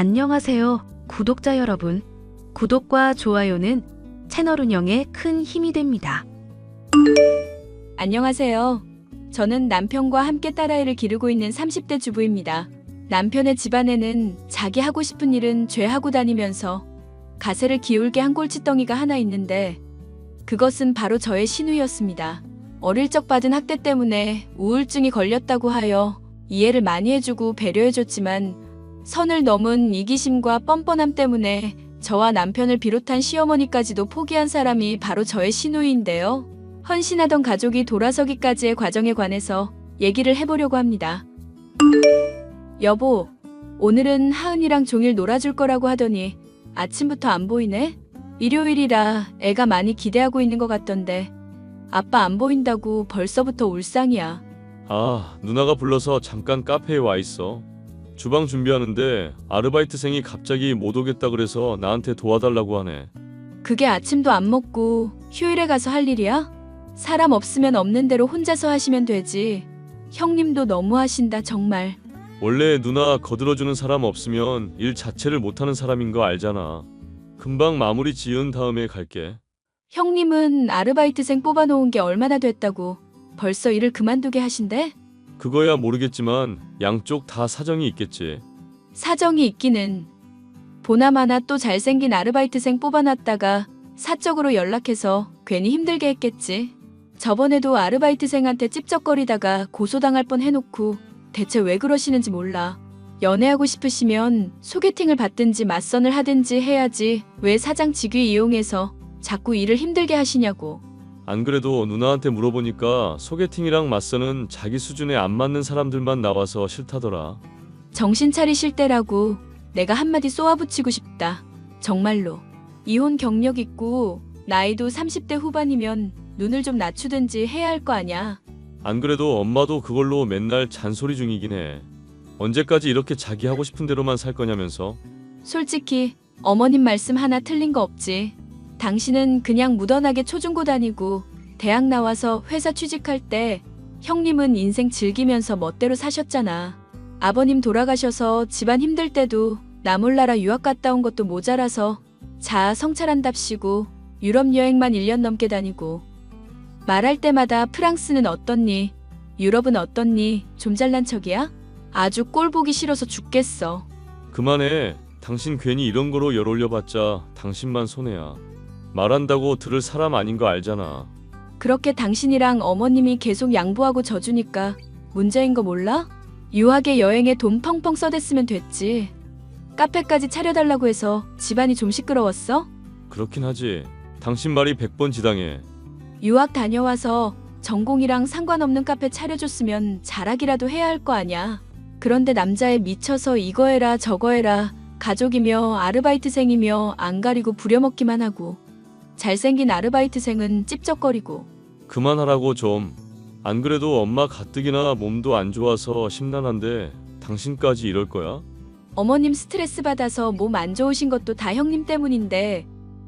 안녕하세요, 구독자 여러분. 구독과 좋아요는 채널 운영에 큰 힘이 됩니다. 안녕하세요. 저는 남편과 함께 딸아이를 기르고 있는 30대 주부입니다. 남편의 집안에는 자기 하고 싶은 일은 죄하고 다니면서 가세를 기울게 한 골칫덩이가 하나 있는데 그것은 바로 저의 시누이였습니다. 어릴 적 받은 학대 때문에 우울증이 걸렸다고 하여 이해를 많이 해주고 배려해줬지만 선을 넘은 이기심과 뻔뻔함 때문에 저와 남편을 비롯한 시어머니까지도 포기한 사람이 바로 저의 시누이인데요. 헌신하던 가족이 돌아서기까지의 과정에 관해서 얘기를 해보려고 합니다. 여보, 오늘은 하은이랑 종일 놀아줄 거라고 하더니 아침부터 안 보이네? 일요일이라 애가 많이 기대하고 있는 것 같던데 아빠 안 보인다고 벌써부터 울상이야. 아, 누나가 불러서 잠깐 카페에 와 있어. 주방 준비하는데 아르바이트생이 갑자기 못 오겠다 그래서 나한테 도와달라고 하네. 그게 아침도 안 먹고 휴일에 가서 할 일이야? 사람 없으면 없는 대로 혼자서 하시면 되지. 형님도 너무 하신다 정말. 원래 누나 거들어주는 사람 없으면 일 자체를 못하는 사람인 거 알잖아. 금방 마무리 지은 다음에 갈게. 형님은 아르바이트생 뽑아놓은 게 얼마나 됐다고 벌써 일을 그만두게 하신대? 그거야 모르겠지만 양쪽 다 사정이 있겠지. 사정이 있기는. 보나마나 또 잘생긴 아르바이트생 뽑아놨다가 사적으로 연락해서 괜히 힘들게 했겠지. 저번에도 아르바이트생한테 찝쩍거리다가 고소당할 뻔 해놓고 대체 왜 그러시는지 몰라. 연애하고 싶으시면 소개팅을 받든지 맞선을 하든지 해야지 왜 사장 직위 이용해서 자꾸 일을 힘들게 하시냐고. 안 그래도 누나한테 물어보니까 소개팅이랑 맞서는 자기 수준에 안 맞는 사람들만 나와서 싫다더라. 정신 차리실 때라고 내가 한마디 쏘아붙이고 싶다. 정말로. 이혼 경력 있고 나이도 30대 후반이면 눈을 좀 낮추든지 해야 할 거 아냐. 안 그래도 엄마도 그걸로 맨날 잔소리 중이긴 해. 언제까지 이렇게 자기 하고 싶은 대로만 살 거냐면서. 솔직히 어머님 말씀 하나 틀린 거 없지. 당신은 그냥 무던하게 초중고 다니고 대학 나와서 회사 취직할 때 형님은 인생 즐기면서 멋대로 사셨잖아. 아버님 돌아가셔서 집안 힘들 때도 나 몰라라 유학 갔다 온 것도 모자라서 자아 성찰한답시고 유럽 여행만 1년 넘게 다니고 말할 때마다 프랑스는 어떻니? 유럽은 어떻니? 좀 잘난 척이야? 아주 꼴 보기 싫어서 죽겠어. 그만해. 당신 괜히 이런 거로 열 올려봤자 당신만 손해야. 말한다고 들을 사람 아닌 거 알잖아. 그렇게 당신이랑 어머님이 계속 양보하고 져주니까 문제인 거 몰라? 유학에 여행에 돈 펑펑 써댔으면 됐지. 카페까지 차려달라고 해서 집안이 좀 시끄러웠어? 그렇긴 하지. 당신 말이 100번 지당해. 유학 다녀와서 전공이랑 상관없는 카페 차려줬으면 자락이라도 해야 할 거 아냐. 그런데 남자에 미쳐서 이거 해라 저거 해라 가족이며 아르바이트생이며 안 가리고 부려먹기만 하고 잘생긴 아르바이트생은 찝쩍거리고. 그만하라고 좀. 안 그래도 엄마 가뜩이나 몸도 안 좋아서 심란한데 당신까지 이럴 거야? 어머님 스트레스 받아서 몸 안 좋으신 것도 다 형님 때문인데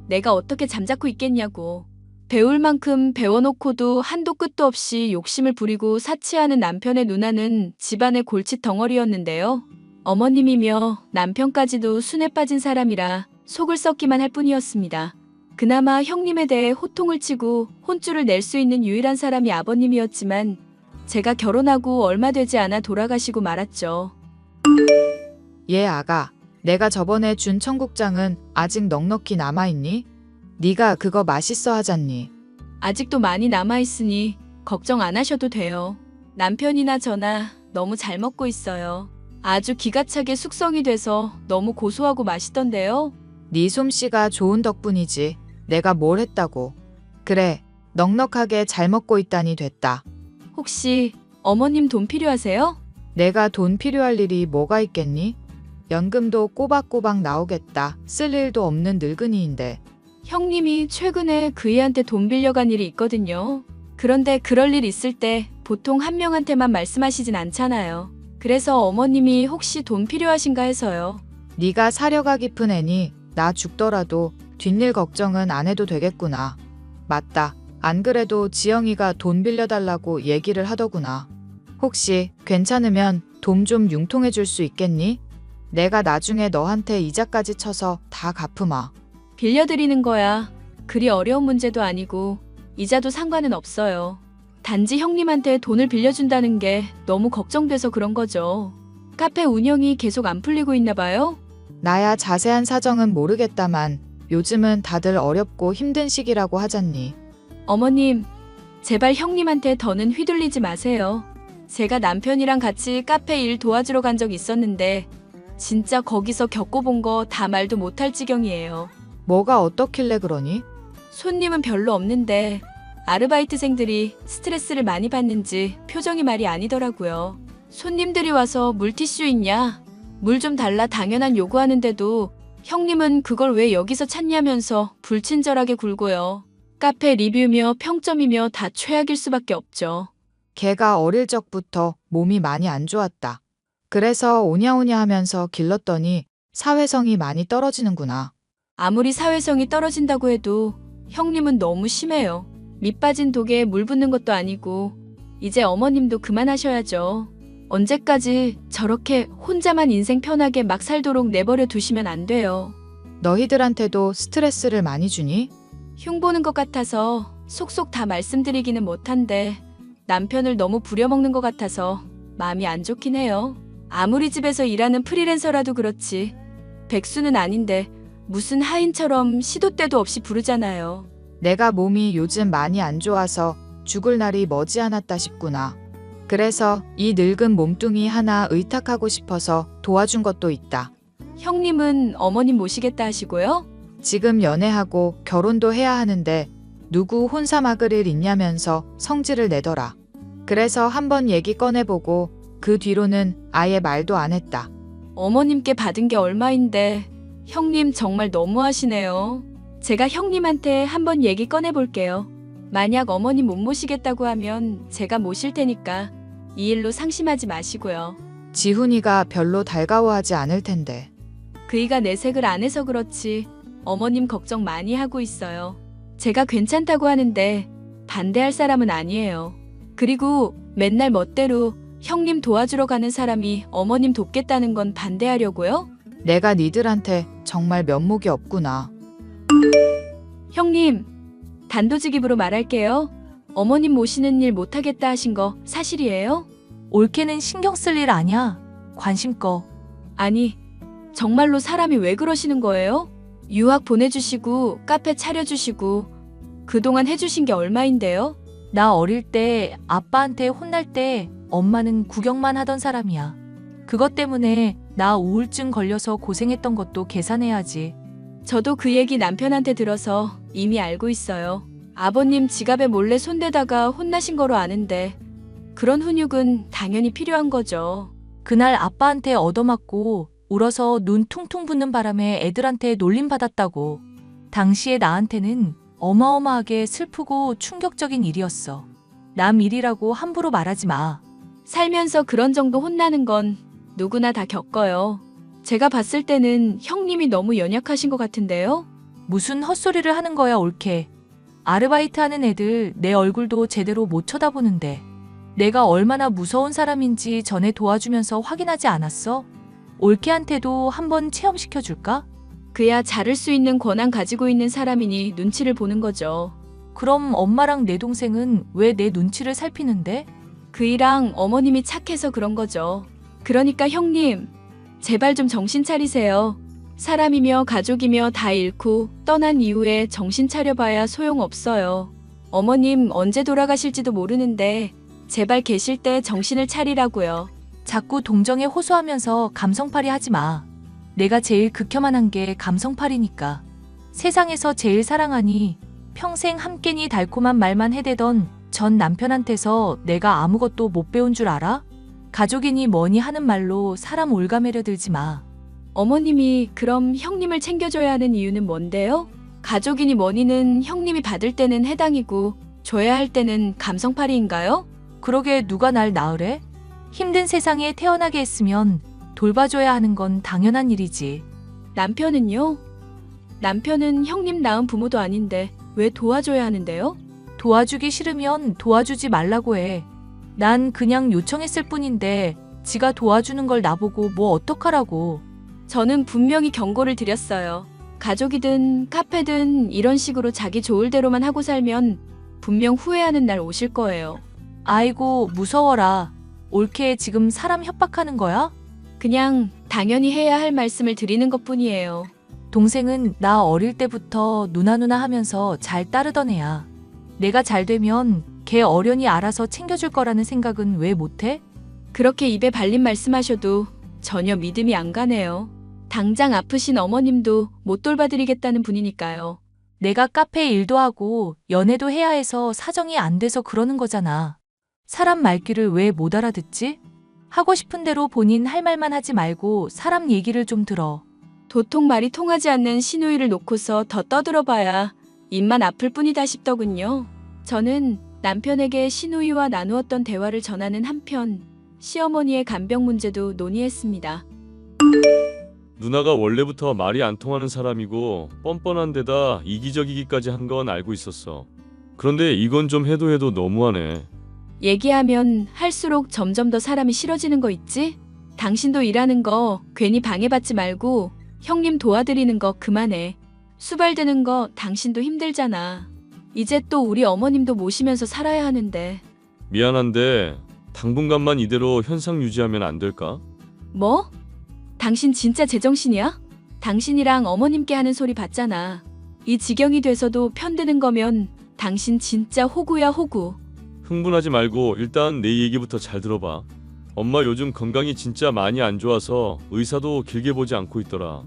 내가 어떻게 잠자코 있겠냐고. 배울 만큼 배워놓고도 한도 끝도 없이 욕심을 부리고 사치하는 남편의 누나는 집안의 골칫 덩어리였는데요. 어머님이며 남편까지도 순에 빠진 사람이라 속을 썩기만 할 뿐이었습니다. 그나마 형님에 대해 호통을 치고 혼쭐을 낼 수 있는 유일한 사람이 아버님이었지만 제가 결혼하고 얼마 되지 않아 돌아가시고 말았죠. 예, 아가. 내가 저번에 준 청국장은 아직 넉넉히 남아있니? 네가 그거 맛있어 하잖니. 아직도 많이 남아있으니 걱정 안 하셔도 돼요. 남편이나 저나 너무 잘 먹고 있어요. 아주 기가 차게 숙성이 돼서 너무 고소하고 맛있던데요. 네 솜씨가 좋은 덕분이지. 내가 뭘 했다고. 그래, 넉넉하게 잘 먹고 있다니 됐다. 혹시 어머님 돈 필요하세요? 내가 돈 필요할 일이 뭐가 있겠니? 연금도 꼬박꼬박 나오겠다. 쓸 일도 없는 늙은이인데. 형님이 최근에 그이한테 돈 빌려간 일이 있거든요. 그런데 그럴 일 있을 때 보통 한 명한테만 말씀하시진 않잖아요. 그래서 어머님이 혹시 돈 필요하신가 해서요. 네가 사려가 깊은 애니 나 죽더라도 뒷일 걱정은 안 해도 되겠구나. 맞다. 안 그래도 지영이가 돈 빌려달라고 얘기를 하더구나. 혹시 괜찮으면 돈 좀 융통해 줄 수 있겠니? 내가 나중에 너한테 이자까지 쳐서 다 갚으마. 빌려드리는 거야. 그리 어려운 문제도 아니고 이자도 상관은 없어요. 단지 형님한테 돈을 빌려준다는 게 너무 걱정돼서 그런 거죠. 카페 운영이 계속 안 풀리고 있나 봐요? 나야 자세한 사정은 모르겠다만 요즘은 다들 어렵고 힘든 시기라고 하잖니. 어머님, 제발 형님한테 더는 휘둘리지 마세요. 제가 남편이랑 같이 카페 일 도와주러 간 적 있었는데 진짜 거기서 겪어본 거 다 말도 못할 지경이에요. 뭐가 어떻길래 그러니? 손님은 별로 없는데 아르바이트생들이 스트레스를 많이 받는지 표정이 말이 아니더라고요. 손님들이 와서 물티슈 있냐? 물 좀 달라 당연한 요구하는데도 형님은 그걸 왜 여기서 찾냐면서 불친절하게 굴고요. 카페 리뷰며 평점이며 다 최악일 수밖에 없죠. 걔가 어릴 적부터 몸이 많이 안 좋았다. 그래서 오냐오냐 하면서 길렀더니 사회성이 많이 떨어지는구나. 아무리 사회성이 떨어진다고 해도 형님은 너무 심해요. 밑 빠진 독에 물 붓는 것도 아니고 이제 어머님도 그만하셔야죠. 언제까지 저렇게 혼자만 인생 편하게 막 살도록 내버려 두시면 안 돼요. 너희들한테도 스트레스를 많이 주니? 흉보는 것 같아서 속속 다 말씀드리기는 못한데 남편을 너무 부려먹는 것 같아서 마음이 안 좋긴 해요. 아무리 집에서 일하는 프리랜서라도 그렇지 백수는 아닌데 무슨 하인처럼 시도 때도 없이 부르잖아요. 내가 몸이 요즘 많이 안 좋아서 죽을 날이 머지않았다 싶구나. 그래서 이 늙은 몸뚱이 하나 의탁하고 싶어서 도와준 것도 있다. 형님은 어머님 모시겠다 하시고요? 지금 연애하고 결혼도 해야 하는데 누구 혼사 막을 일 있냐면서 성질을 내더라. 그래서 한번 얘기 꺼내보고 그 뒤로는 아예 말도 안 했다. 어머님께 받은 게 얼마인데 형님 정말 너무하시네요. 제가 형님한테 한번 얘기 꺼내볼게요. 만약 어머님 못 모시겠다고 하면 제가 모실 테니까 이 일로 상심하지 마시고요. 지훈이가 별로 달가워하지 않을 텐데. 그이가 내색을 안 해서 그렇지 어머님 걱정 많이 하고 있어요. 제가 괜찮다고 하는데 반대할 사람은 아니에요. 그리고 맨날 멋대로 형님 도와주러 가는 사람이 어머님 돕겠다는 건 반대하려고요? 내가 니들한테 정말 면목이 없구나. 형님, 단도직입으로 말할게요. 어머님 모시는 일 못하겠다 하신 거 사실이에요? 올케는 신경 쓸 일 아냐. 관심 꺼. 아니, 정말로 사람이 왜 그러시는 거예요? 유학 보내주시고 카페 차려주시고 그동안 해주신 게 얼마인데요? 나 어릴 때 아빠한테 혼날 때 엄마는 구경만 하던 사람이야. 그것 때문에 나 우울증 걸려서 고생했던 것도 계산해야지. 저도 그 얘기 남편한테 들어서 이미 알고 있어요. 아버님 지갑에 몰래 손대다가 혼나신 거로 아는데 그런 훈육은 당연히 필요한 거죠. 그날 아빠한테 얻어맞고 울어서 눈 퉁퉁 붓는 바람에 애들한테 놀림받았다고. 당시에 나한테는 어마어마하게 슬프고 충격적인 일이었어. 남 일이라고 함부로 말하지 마. 살면서 그런 정도 혼나는 건 누구나 다 겪어요. 제가 봤을 때는 형님이 너무 연약하신 것 같은데요? 무슨 헛소리를 하는 거야 올케. 아르바이트 하는 애들 내 얼굴도 제대로 못 쳐다보는데 내가 얼마나 무서운 사람인지 전에 도와주면서 확인하지 않았어? 올케한테도 한번 체험시켜줄까? 그야 자를 수 있는 권한 가지고 있는 사람이니 눈치를 보는 거죠. 그럼 엄마랑 내 동생은 왜 내 눈치를 살피는데? 그이랑 어머님이 착해서 그런 거죠. 그러니까 형님, 제발 좀 정신 차리세요. 사람이며 가족이며 다 잃고 떠난 이후에 정신 차려봐야 소용없어요. 어머님 언제 돌아가실지도 모르는데 제발 계실 때 정신을 차리라고요. 자꾸 동정에 호소하면서 감성팔이 하지 마. 내가 제일 극혐한 게 감성팔이니까. 세상에서 제일 사랑하니 평생 함께니 달콤한 말만 해대던 전 남편한테서 내가 아무것도 못 배운 줄 알아? 가족이니 뭐니 하는 말로 사람 올가매려 들지 마. 어머님이 그럼 형님을 챙겨줘야 하는 이유는 뭔데요? 가족이니 뭐니는 형님이 받을 때는 해당이고 줘야 할 때는 감성팔이인가요? 그러게 누가 날 낳으래? 힘든 세상에 태어나게 했으면 돌봐줘야 하는 건 당연한 일이지. 남편은요? 남편은 형님 낳은 부모도 아닌데 왜 도와줘야 하는데요? 도와주기 싫으면 도와주지 말라고 해. 난 그냥 요청했을 뿐인데 지가 도와주는 걸 나보고 뭐 어떡하라고. 저는 분명히 경고를 드렸어요. 가족이든 카페든 이런 식으로 자기 좋을 대로만 하고 살면 분명 후회하는 날 오실 거예요. 아이고, 무서워라. 올케 지금 사람 협박하는 거야? 그냥 당연히 해야 할 말씀을 드리는 것뿐이에요. 동생은 나 어릴 때부터 누나 하면서 잘 따르던 애야. 내가 잘 되면 걔 어련히 알아서 챙겨줄 거라는 생각은 왜 못해? 그렇게 입에 발린 말씀하셔도 전혀 믿음이 안 가네요. 당장 아프신 어머님도 못 돌봐드리겠다는 분이니까요. 내가 카페 일도 하고 연애도 해야 해서 사정이 안 돼서 그러는 거잖아. 사람 말귀를 왜 못 알아듣지? 하고 싶은 대로 본인 할 말만 하지 말고 사람 얘기를 좀 들어. 도통 말이 통하지 않는 시누이를 놓고서 더 떠들어봐야 입만 아플 뿐이다 싶더군요. 저는 남편에게 시누이와 나누었던 대화를 전하는 한편 시어머니의 간병 문제도 논의했습니다. 누나가 원래부터 말이 안 통하는 사람이고 뻔뻔한 데다 이기적이기까지 한 건 알고 있었어. 그런데 이건 좀 해도 너무하네. 얘기하면 할수록 점점 더 사람이 싫어지는 거 있지? 당신도 일하는 거 괜히 방해받지 말고 형님 도와드리는 거 그만해. 수발되는 거 당신도 힘들잖아. 이제 또 우리 어머님도 모시면서 살아야 하는데. 미안한데 당분간만 이대로 현상 유지하면 안 될까? 뭐? 당신 진짜 제정신이야? 당신이랑 어머님께 하는 소리 봤잖아. 이 지경이 돼서도 편드는 거면 당신 진짜 호구야 호구. 흥분하지 말고 일단 내 얘기부터 잘 들어봐. 엄마 요즘 건강이 진짜 많이 안 좋아서 의사도 길게 보지 않고 있더라.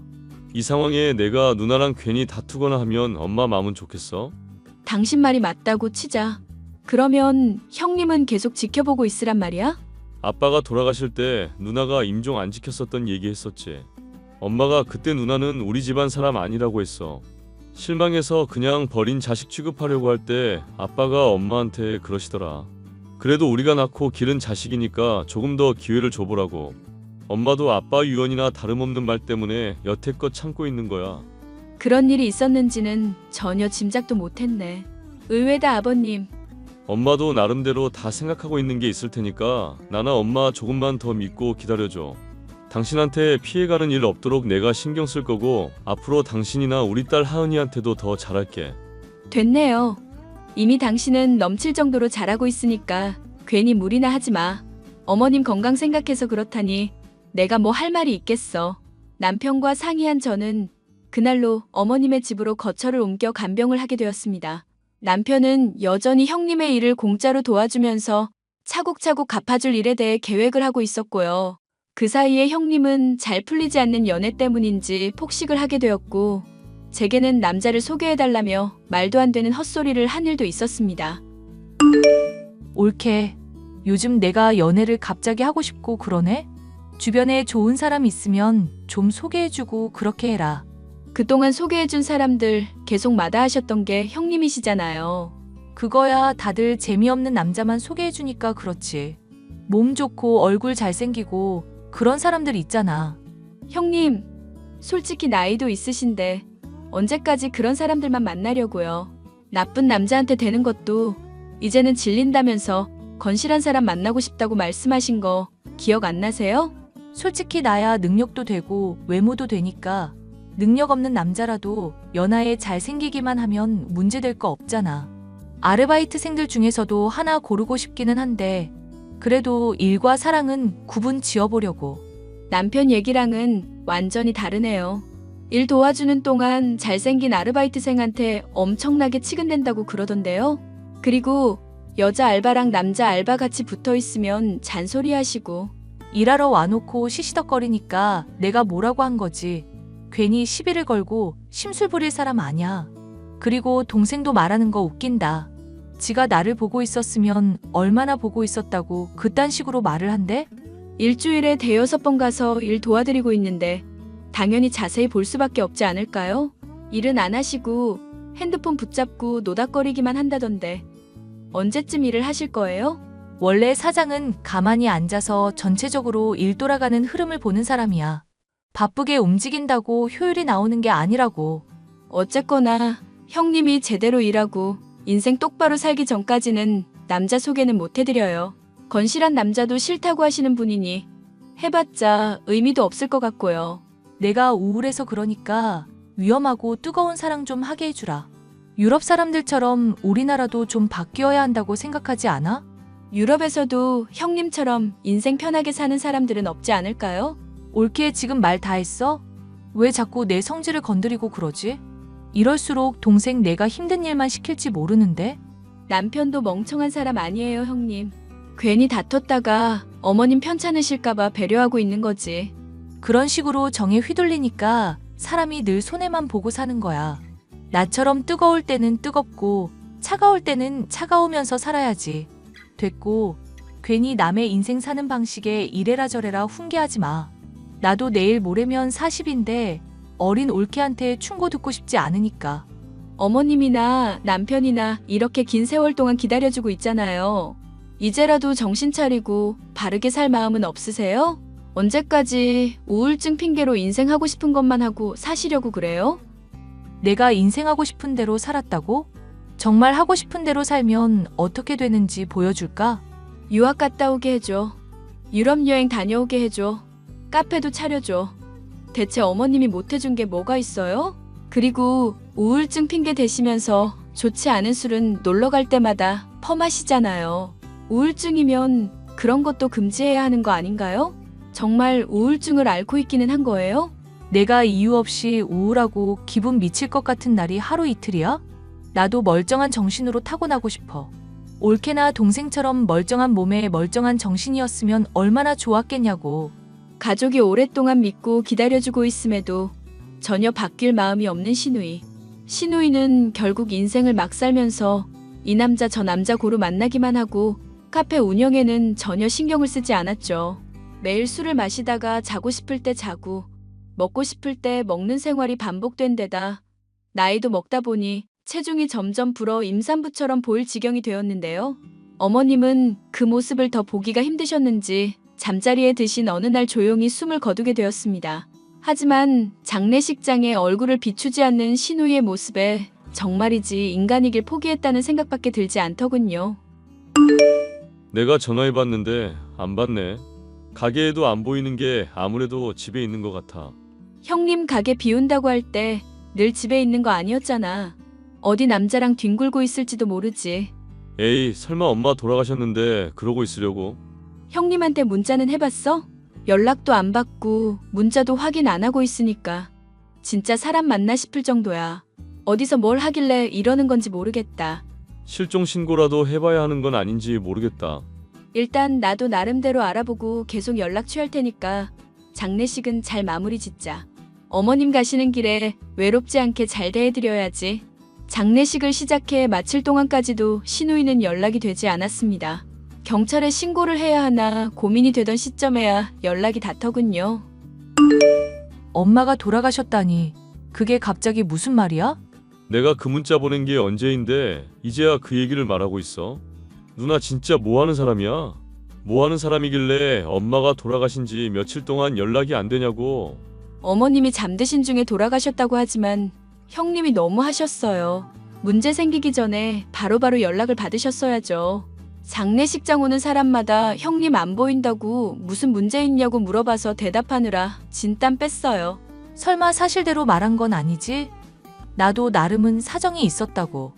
이 상황에 내가 누나랑 괜히 다투거나 하면 엄마 마음은 좋겠어? 당신 말이 맞다고 치자. 그러면 형님은 계속 지켜보고 있으란 말이야? 아빠가 돌아가실 때 누나가 임종 안 지켰었던 얘기 했었지. 엄마가 그때 누나는 우리 집안 사람 아니라고 했어. 실망해서 그냥 버린 자식 취급하려고 할 때 아빠가 엄마한테 그러시더라. 그래도 우리가 낳고 기른 자식이니까 조금 더 기회를 줘보라고. 엄마도 아빠 유언이나 다름없는 말 때문에 여태껏 참고 있는 거야. 그런 일이 있었는지는 전혀 짐작도 못했네. 의외다 아버님. 엄마도 나름대로 다 생각하고 있는 게 있을 테니까 나나 엄마 조금만 더 믿고 기다려줘. 당신한테 피해가는 일 없도록 내가 신경 쓸 거고 앞으로 당신이나 우리 딸 하은이한테도 더 잘할게. 됐네요. 이미 당신은 넘칠 정도로 잘하고 있으니까 괜히 무리나 하지 마. 어머님 건강 생각해서 그렇다니 내가 뭐 할 말이 있겠어. 남편과 상의한 저는 그날로 어머님의 집으로 거처를 옮겨 간병을 하게 되었습니다. 남편은 여전히 형님의 일을 공짜로 도와주면서 차곡차곡 갚아줄 일에 대해 계획을 하고 있었고요. 그 사이에 형님은 잘 풀리지 않는 연애 때문인지 폭식을 하게 되었고 제게는 남자를 소개해달라며 말도 안 되는 헛소리를 한 일도 있었습니다. 올케, 요즘 내가 연애를 갑자기 하고 싶고 그러네? 주변에 좋은 사람 있으면 좀 소개해주고 그렇게 해라. 그동안 소개해준 사람들 계속 마다하셨던 게 형님이시잖아요. 그거야 다들 재미없는 남자만 소개해주니까 그렇지. 몸 좋고 얼굴 잘생기고 그런 사람들 있잖아. 형님, 솔직히 나이도 있으신데 언제까지 그런 사람들만 만나려고요. 나쁜 남자한테 되는 것도 이제는 질린다면서 건실한 사람 만나고 싶다고 말씀하신 거 기억 안 나세요? 솔직히 나야 능력도 되고 외모도 되니까 능력 없는 남자라도 연하에 잘생기기만 하면 문제될 거 없잖아. 아르바이트생들 중에서도 하나 고르고 싶기는 한데 그래도 일과 사랑은 구분 지어보려고. 남편 얘기랑은 완전히 다르네요. 일 도와주는 동안 잘생긴 아르바이트생한테 엄청나게 치근댄다고 그러던데요. 그리고 여자 알바랑 남자 알바 같이 붙어 있으면 잔소리하시고. 일하러 와놓고 시시덕거리니까 내가 뭐라고 한 거지. 괜히 시비를 걸고 심술 부릴 사람 아냐. 그리고 동생도 말하는 거 웃긴다. 지가 나를 보고 있었으면 얼마나 보고 있었다고 그딴 식으로 말을 한대? 일주일에 5-6번 가서 일 도와드리고 있는데 당연히 자세히 볼 수밖에 없지 않을까요? 일은 안 하시고 핸드폰 붙잡고 노닥거리기만 한다던데 언제쯤 일을 하실 거예요? 원래 사장은 가만히 앉아서 전체적으로 일 돌아가는 흐름을 보는 사람이야. 바쁘게 움직인다고 효율이 나오는 게 아니라고. 어쨌거나 형님이 제대로 일하고 인생 똑바로 살기 전까지는 남자 소개는 못 해드려요. 건실한 남자도 싫다고 하시는 분이니 해봤자 의미도 없을 것 같고요. 내가 우울해서 그러니까 위험하고 뜨거운 사랑 좀 하게 해주라. 유럽 사람들처럼 우리나라도 좀 바뀌어야 한다고 생각하지 않아? 유럽에서도 형님처럼 인생 편하게 사는 사람들은 없지 않을까요? 올케 지금 말 다 했어? 왜 자꾸 내 성질을 건드리고 그러지? 이럴수록 동생 내가 힘든 일만 시킬지 모르는데? 남편도 멍청한 사람 아니에요, 형님. 괜히 다퉜다가 어머님 편찮으실까봐 배려하고 있는 거지. 그런 식으로 정에 휘둘리니까 사람이 늘 손해만 보고 사는 거야. 나처럼 뜨거울 때는 뜨겁고 차가울 때는 차가우면서 살아야지. 됐고, 괜히 남의 인생 사는 방식에 이래라 저래라 훈계하지 마. 나도 내일 모레면 40인데 어린 올케한테 충고 듣고 싶지 않으니까. 어머님이나 남편이나 이렇게 긴 세월 동안 기다려주고 있잖아요. 이제라도 정신 차리고 바르게 살 마음은 없으세요? 언제까지 우울증 핑계로 인생 하고 싶은 것만 하고 사시려고 그래요? 내가 인생 하고 싶은 대로 살았다고? 정말 하고 싶은 대로 살면 어떻게 되는지 보여줄까? 유학 갔다 오게 해줘. 유럽 여행 다녀오게 해줘. 카페도 차려줘. 대체 어머님이 못해준 게 뭐가 있어요? 그리고 우울증 핑계 대시면서 좋지 않은 술은 놀러 갈 때마다 퍼마시잖아요. 우울증이면 그런 것도 금지해야 하는 거 아닌가요? 정말 우울증을 앓고 있기는 한 거예요? 내가 이유 없이 우울하고 기분 미칠 것 같은 날이 하루 이틀이야? 나도 멀쩡한 정신으로 타고나고 싶어. 올케나 동생처럼 멀쩡한 몸에 멀쩡한 정신이었으면 얼마나 좋았겠냐고. 가족이 오랫동안 믿고 기다려주고 있음에도 전혀 바뀔 마음이 없는 시누이. 시누이는 결국 인생을 막 살면서 이 남자 저 남자 고루 만나기만 하고 카페 운영에는 전혀 신경을 쓰지 않았죠. 매일 술을 마시다가 자고 싶을 때 자고 먹고 싶을 때 먹는 생활이 반복된 데다 나이도 먹다 보니 체중이 점점 불어 임산부처럼 보일 지경이 되었는데요. 어머님은 그 모습을 더 보기가 힘드셨는지 잠자리에 드신 어느 날 조용히 숨을 거두게 되었습니다. 하지만 장례식장에 얼굴을 비추지 않는 시누이의 모습에 정말이지 인간이길 포기했다는 생각밖에 들지 않더군요. 내가 전화해봤는데 안 받네. 가게에도 안 보이는 게 아무래도 집에 있는 것 같아. 형님 가게 비운다고 할 때 늘 집에 있는 거 아니었잖아. 어디 남자랑 뒹굴고 있을지도 모르지. 에이, 설마 엄마 돌아가셨는데 그러고 있으려고? 형님한테 문자는 해봤어? 연락도 안 받고 문자도 확인 안 하고 있으니까 진짜 사람 맞나 싶을 정도야. 어디서 뭘 하길래 이러는 건지 모르겠다. 실종 신고라도 해봐야 하는 건 아닌지 모르겠다. 일단 나도 나름대로 알아보고 계속 연락 취할 테니까 장례식은 잘 마무리 짓자. 어머님 가시는 길에 외롭지 않게 잘 대해드려야지. 장례식을 시작해 마칠 동안까지도 시누이는 연락이 되지 않았습니다. 경찰에 신고를 해야 하나 고민이 되던 시점에야 연락이 닿더군요. 엄마가 돌아가셨다니. 그게 갑자기 무슨 말이야? 내가 그 문자 보낸 게 언제인데 이제야 그 얘기를 말하고 있어? 누나 진짜 뭐 하는 사람이야? 뭐 하는 사람이길래 엄마가 돌아가신 지 며칠 동안 연락이 안 되냐고. 어머님이 잠드신 중에 돌아가셨다고 하지만 형님이 너무 하셨어요. 문제 생기기 전에 바로바로 연락을 받으셨어야죠. 장례식장 오는 사람마다 형님 안 보인다고 무슨 문제 있냐고 물어봐서 대답하느라 진땀 뺐어요. 설마 사실대로 말한 건 아니지? 나도 나름은 사정이 있었다고.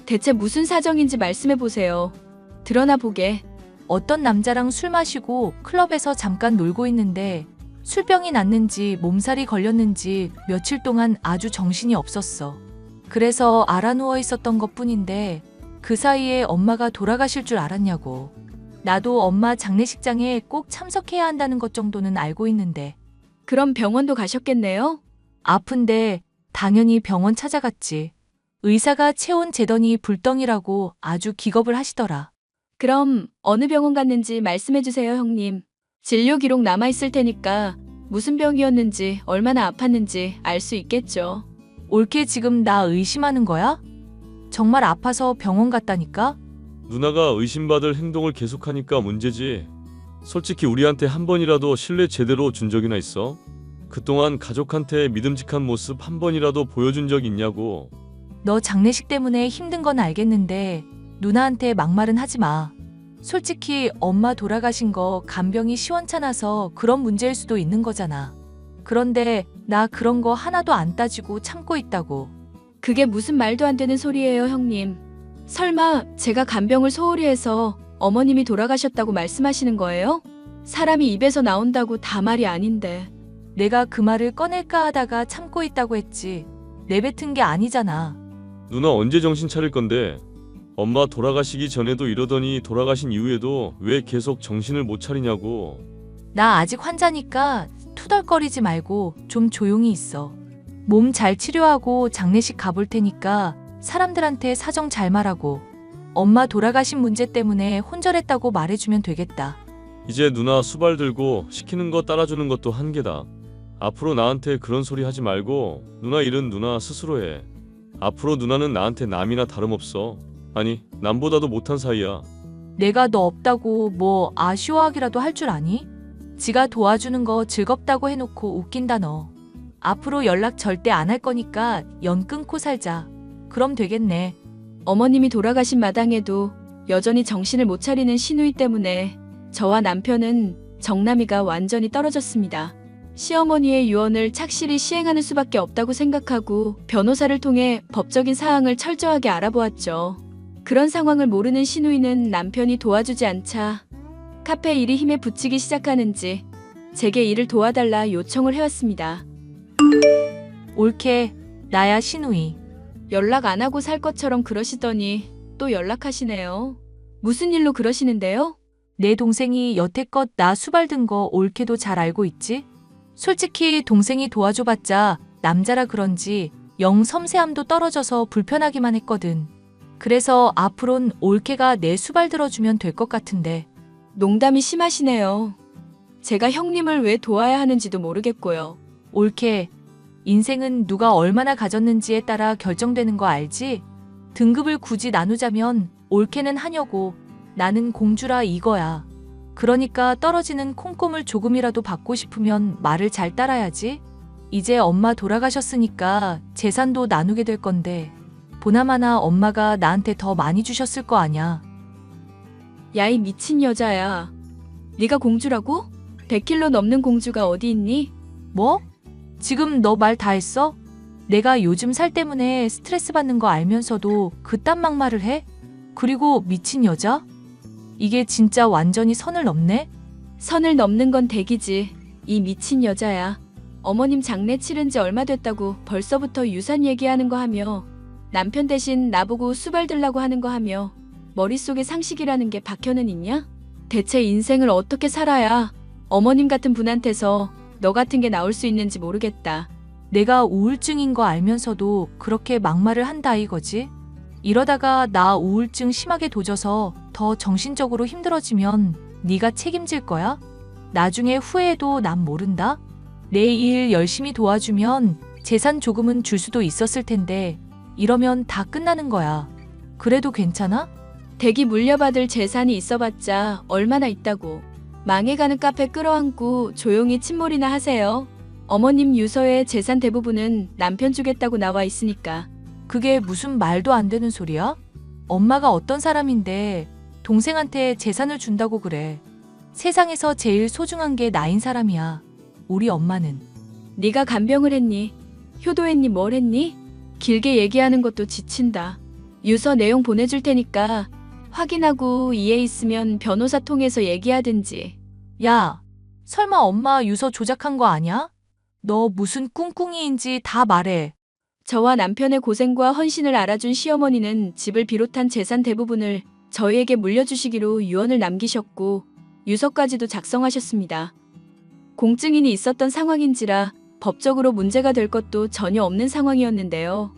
대체 무슨 사정인지 말씀해보세요. 드러나 보게. 어떤 남자랑 술 마시고 클럽에서 잠깐 놀고 있는데 술병이 났는지 몸살이 걸렸는지 며칠 동안 아주 정신이 없었어. 그래서 알아누워 있었던 것뿐인데 그 사이에 엄마가 돌아가실 줄 알았냐고. 나도 엄마 장례식장에 꼭 참석해야 한다는 것 정도는 알고 있는데. 그럼 병원도 가셨겠네요? 아픈데 당연히 병원 찾아갔지. 의사가 체온 재더니 불덩이라고 아주 기겁을 하시더라. 그럼 어느 병원 갔는지 말씀해주세요, 형님. 진료 기록 남아있을 테니까 무슨 병이었는지 얼마나 아팠는지 알 수 있겠죠. 올케 지금 나 의심하는 거야? 정말 아파서 병원 갔다니까? 누나가 의심받을 행동을 계속하니까 문제지. 솔직히 우리한테 한 번이라도 신뢰 제대로 준 적이나 있어? 그동안 가족한테 믿음직한 모습 한 번이라도 보여준 적 있냐고. 너 장례식 때문에 힘든 건 알겠는데 누나한테 막말은 하지 마. 솔직히 엄마 돌아가신 거 간병이 시원찮아서 그런 문제일 수도 있는 거잖아. 그런데 나 그런 거 하나도 안 따지고 참고 있다고. 그게 무슨 말도 안 되는 소리예요, 형님. 설마 제가 간병을 소홀히 해서 어머님이 돌아가셨다고 말씀하시는 거예요? 사람이 입에서 나온다고 다 말이 아닌데. 내가 그 말을 꺼낼까 하다가 참고 있다고 했지. 내뱉은 게 아니잖아. 누나 언제 정신 차릴 건데? 엄마 돌아가시기 전에도 이러더니 돌아가신 이후에도 왜 계속 정신을 못 차리냐고. 나 아직 환자니까 투덜거리지 말고 좀 조용히 있어. 몸 잘 치료하고 장례식 가볼 테니까 사람들한테 사정 잘 말하고 엄마 돌아가신 문제 때문에 혼절했다고 말해주면 되겠다. 이제 누나 수발 들고 시키는 거 따라주는 것도 한계다. 앞으로 나한테 그런 소리 하지 말고 누나 일은 누나 스스로 해. 앞으로 누나는 나한테 남이나 다름없어. 아니, 남보다도 못한 사이야. 내가 너 없다고 뭐 아쉬워하기라도 할 줄 아니? 지가 도와주는 거 즐겁다고 해놓고 웃긴다 너. 앞으로 연락 절대 안 할 거니까 연 끊고 살자. 그럼 되겠네. 어머님이 돌아가신 마당에도 여전히 정신을 못 차리는 시누이 때문에 저와 남편은 정남이가 완전히 떨어졌습니다. 시어머니의 유언을 착실히 시행하는 수밖에 없다고 생각하고 변호사를 통해 법적인 사항을 철저하게 알아보았죠. 그런 상황을 모르는 시누이는 남편이 도와주지 않자 카페 일이 힘에 부치기 시작하는지 제게 일을 도와달라 요청을 해왔습니다. 옳게 나야 시누이. 연락 안 하고 살 것처럼 그러시더니 또 연락하시네요. 무슨 일로 그러시는데요? 내 동생이 여태껏 나 수발든 거 옳게도 잘 알고 있지? 솔직히 동생이 도와줘봤자 남자라 그런지 영 섬세함도 떨어져서 불편하기만 했거든. 그래서 앞으론 옳게가 내 수발 들어주면 될 것 같은데. 농담이 심하시네요. 제가 형님을 왜 도와야 하는지도 모르겠고요. 옳게, 인생은 누가 얼마나 가졌는지에 따라 결정되는 거 알지? 등급을 굳이 나누자면 옳게는 하녀고 나는 공주라 이거야. 그러니까 떨어지는 콩고물 조금이라도 받고 싶으면 말을 잘 따라야지. 이제 엄마 돌아가셨으니까 재산도 나누게 될 건데 보나마나 엄마가 나한테 더 많이 주셨을 거 아냐. 야, 이 미친 여자야. 네가 공주라고? 100kg 넘는 공주가 어디 있니? 뭐? 지금 너 말 다 했어? 내가 요즘 살 때문에 스트레스 받는 거 알면서도 그딴 막말을 해? 그리고 미친 여자? 이게 진짜 완전히 선을 넘네? 선을 넘는 건 댁이지. 이 미친 여자야. 어머님 장례 치른 지 얼마 됐다고 벌써부터 유산 얘기하는 거 하며 남편 대신 나보고 수발 들라고 하는 거 하며 머릿속에 상식이라는 게 박혀는 있냐? 대체 인생을 어떻게 살아야 어머님 같은 분한테서 너 같은 게 나올 수 있는지 모르겠다. 내가 우울증인 거 알면서도 그렇게 막말을 한다 이거지? 이러다가 나 우울증 심하게 도져서 더 정신적으로 힘들어지면 네가 책임질 거야? 나중에 후회해도 난 모른다? 내 일 열심히 도와주면 재산 조금은 줄 수도 있었을 텐데 이러면 다 끝나는 거야. 그래도 괜찮아? 댁이 물려받을 재산이 있어봤자 얼마나 있다고. 망해가는 카페 끌어안고 조용히 침몰이나 하세요. 어머님 유서의 재산 대부분은 남편 주겠다고 나와 있으니까. 그게 무슨 말도 안 되는 소리야? 엄마가 어떤 사람인데 동생한테 재산을 준다고 그래. 세상에서 제일 소중한 게 나인 사람이야. 우리 엄마는. 네가 간병을 했니? 효도했니? 뭘 했니? 길게 얘기하는 것도 지친다. 유서 내용 보내줄 테니까 확인하고 이해 있으면 변호사 통해서 얘기하든지. 야, 설마 엄마 유서 조작한 거 아니야? 너 무슨 꿍꿍이인지 다 말해. 저와 남편의 고생과 헌신을 알아준 시어머니는 집을 비롯한 재산 대부분을 저희에게 물려주시기로 유언을 남기셨고 유서까지도 작성하셨습니다. 공증인이 있었던 상황인지라 법적으로 문제가 될 것도 전혀 없는 상황이었는데요.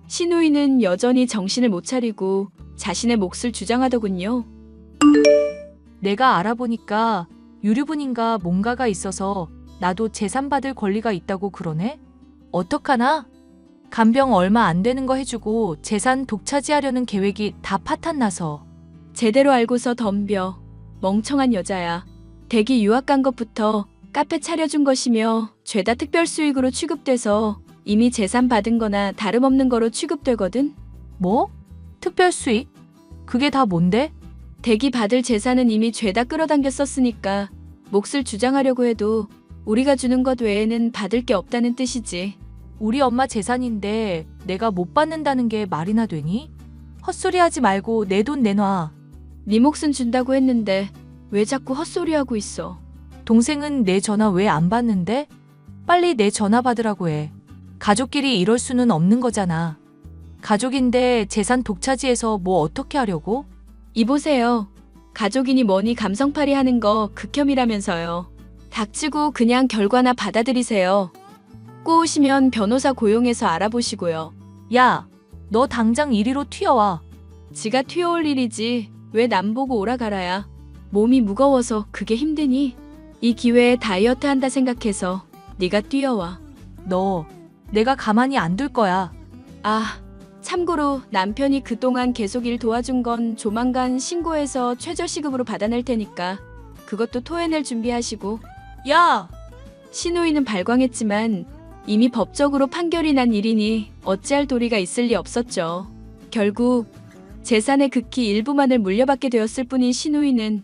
시누이는 여전히 정신을 못 차리고 자신의 몫을 주장하더군요. 내가 알아보니까 유류분인가 뭔가가 있어서 나도 재산 받을 권리가 있다고 그러네? 어떡하나? 간병 얼마 안 되는 거 해주고 재산 독차지하려는 계획이 다 파탄나서. 제대로 알고서 덤벼. 멍청한 여자야. 댁이 유학 간 것부터 카페 차려준 것이며 죄다 특별 수익으로 취급돼서 이미 재산 받은 거나 다름없는 거로 취급되거든. 뭐? 특별 수익? 그게 다 뭔데? 댁이 받을 재산은 이미 죄다 끌어당겨 썼으니까 몫을 주장하려고 해도 우리가 주는 것 외에는 받을 게 없다는 뜻이지. 우리 엄마 재산인데 내가 못 받는다는 게 말이나 되니? 헛소리 하지 말고 내 돈 내놔. 네 몫은 준다고 했는데 왜 자꾸 헛소리하고 있어? 동생은 내 전화 왜 안 받는데? 빨리 내 전화 받으라고 해. 가족끼리 이럴 수는 없는 거잖아. 가족인데 재산 독차지해서 뭐 어떻게 하려고? 이보세요. 가족이니 뭐니 감성팔이 하는 거 극혐이라면서요. 닥치고 그냥 결과나 받아들이세요. 꼬우시면 변호사 고용해서 알아보시고요. 야, 너 당장 이리로 튀어와. 지가 튀어올 일이지 왜 남 보고 오라가라야. 몸이 무거워서 그게 힘드니? 이 기회에 다이어트 한다 생각해서 네가 뛰어와. 너, 내가 가만히 안 둘 거야. 아, 참고로 남편이 그동안 계속 일 도와준 건 조만간 신고해서 최저시급으로 받아낼 테니까 그것도 토해낼 준비하시고. 야! 신우이는 발광했지만 이미 법적으로 판결이 난 일이니 어찌할 도리가 있을 리 없었죠. 결국 재산의 극히 일부만을 물려받게 되었을 뿐인 신우이는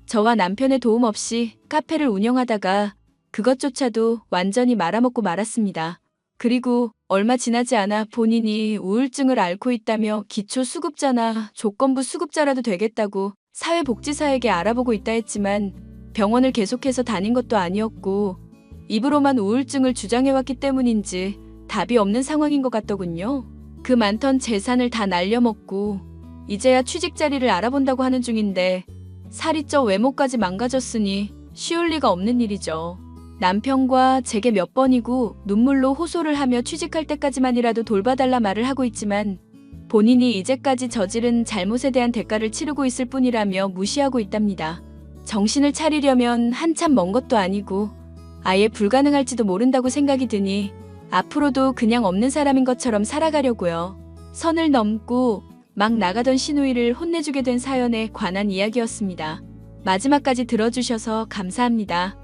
저와 남편의 도움 없이 카페를 운영하다가 그것조차도 완전히 말아먹고 말았습니다. 그리고 얼마 지나지 않아 본인이 우울증을 앓고 있다며 기초수급자나 조건부 수급자라도 되겠다고 사회복지사에게 알아보고 있다 했지만 병원을 계속해서 다닌 것도 아니었고 입으로만 우울증을 주장해왔기 때문인지 답이 없는 상황인 것 같더군요. 그 많던 재산을 다 날려먹고 이제야 취직 자리를 알아본다고 하는 중인데 살이 쪄 외모까지 망가졌으니 쉬울 리가 없는 일이죠. 남편과 제게 몇 번이고 눈물로 호소를 하며 취직할 때까지만이라도 돌봐달라 말을 하고 있지만 본인이 이제까지 저지른 잘못에 대한 대가를 치르고 있을 뿐이라며 무시하고 있답니다. 정신을 차리려면 한참 먼 것도 아니고 아예 불가능할지도 모른다고 생각이 드니 앞으로도 그냥 없는 사람인 것처럼 살아가려고요. 선을 넘고 막 나가던 신우이를 혼내주게 된 사연에 관한 이야기였습니다. 마지막까지 들어주셔서 감사합니다.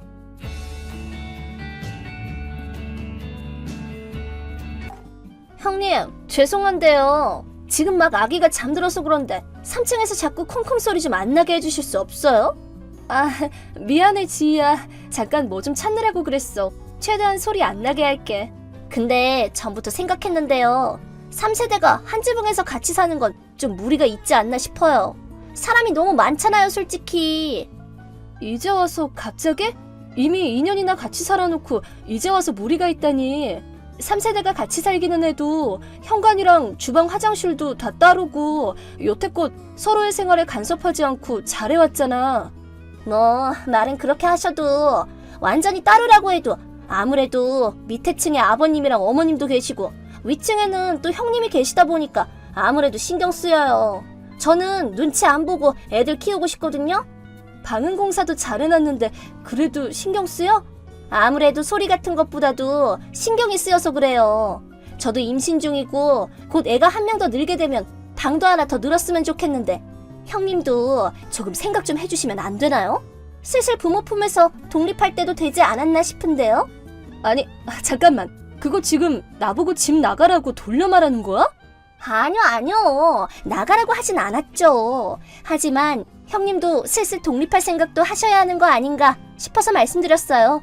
형님, 죄송한데요. 지금 막 아기가 잠들어서 그런데 3층에서 자꾸 콩콩 소리 좀 안 나게 해주실 수 없어요? 아, 미안해 지희야. 잠깐 뭐 좀 찾느라고 그랬어. 최대한 소리 안 나게 할게. 근데 전부터 생각했는데요. 3세대가 한 지붕에서 같이 사는 건 좀 무리가 있지 않나 싶어요. 사람이 너무 많잖아요, 솔직히. 이제 와서 갑자기? 이미 2년이나 같이 살아놓고 이제 와서 무리가 있다니. 3세대가 같이 살기는 해도 현관이랑 주방 화장실도 다 따르고 여태껏 서로의 생활에 간섭하지 않고 잘해왔잖아. 뭐 말은 그렇게 하셔도 완전히 따르라고 해도 아무래도 밑에 층에 아버님이랑 어머님도 계시고 위층에는 또 형님이 계시다 보니까 아무래도 신경 쓰여요. 저는 눈치 안 보고 애들 키우고 싶거든요. 방음 공사도 잘 해놨는데 그래도 신경 쓰여? 아무래도 소리 같은 것보다도 신경이 쓰여서 그래요. 저도 임신 중이고 곧 애가 한 명 더 늘게 되면 방도 하나 더 늘었으면 좋겠는데 형님도 조금 생각 좀 해주시면 안 되나요? 슬슬 부모 품에서 독립할 때도 되지 않았나 싶은데요? 아니, 잠깐만. 그거 지금 나보고 집 나가라고 돌려 말하는 거야? 아니요. 나가라고 하진 않았죠. 하지만 형님도 슬슬 독립할 생각도 하셔야 하는 거 아닌가 싶어서 말씀드렸어요.